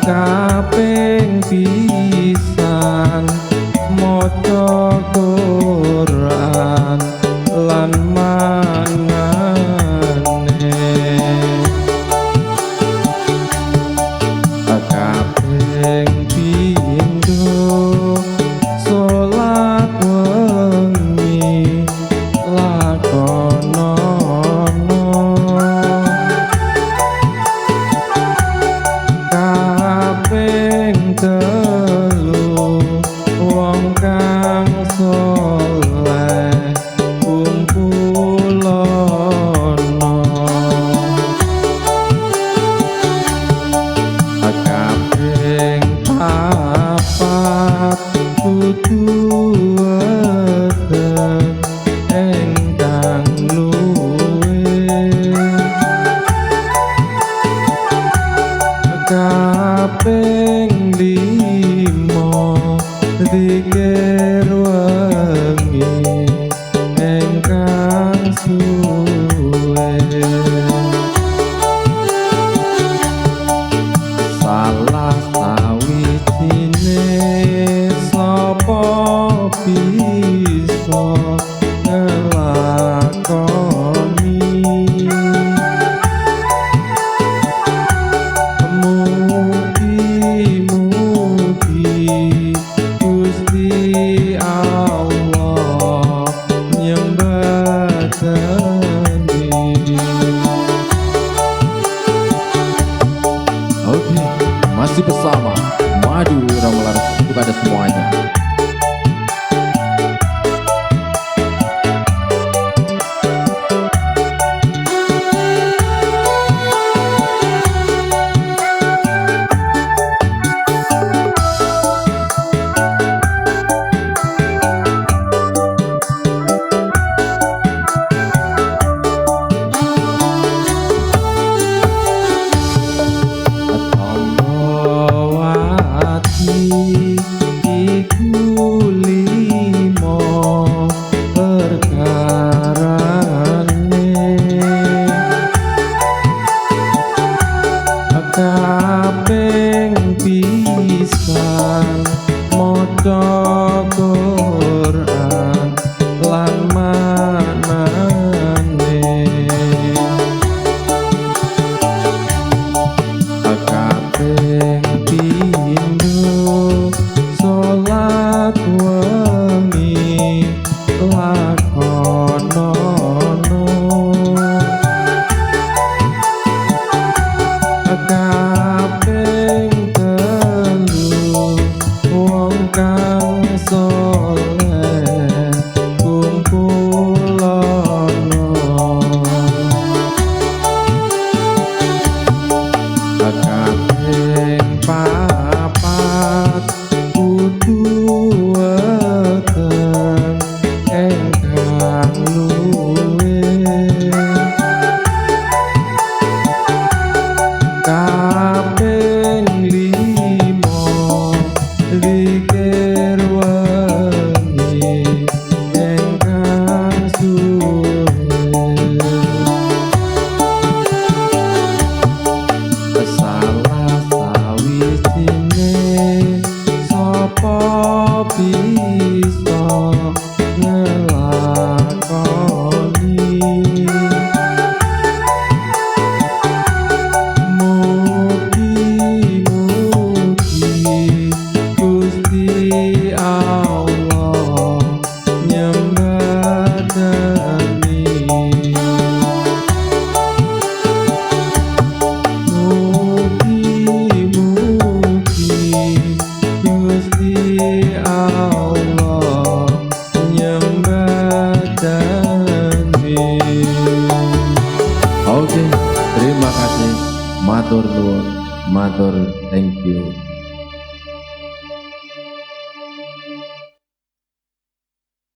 kaping pisan maca Quran lan mangane kaping pindho salat wengi lakonono kaping telu wong kang saleh kumpulono kaping papat kudu weten engkang luwe kaping limo dikir wengi engkang suwe salah sawijine sapa bisa ngelakoni mugi-mugi Gusti Allah nyembadani. Oke, masih bersama Madu Ramalan kepada semuanya. Iku limo perkarane kaping pisan maca Quran lan manane kaping pindho salat wengi lakonono kaping telu wong kang saleh kumpulono kaping papat kudu weten engkang luwe kaping limo dikir wengi engkang suwe salah sawijine sapa bisa ngelakoni mugi-mugi Gusti Allah nyembadani. Mugi-mugi Gusti Allah nyembadani. Oke, terima kasih. Matur nuwun, matur thank you.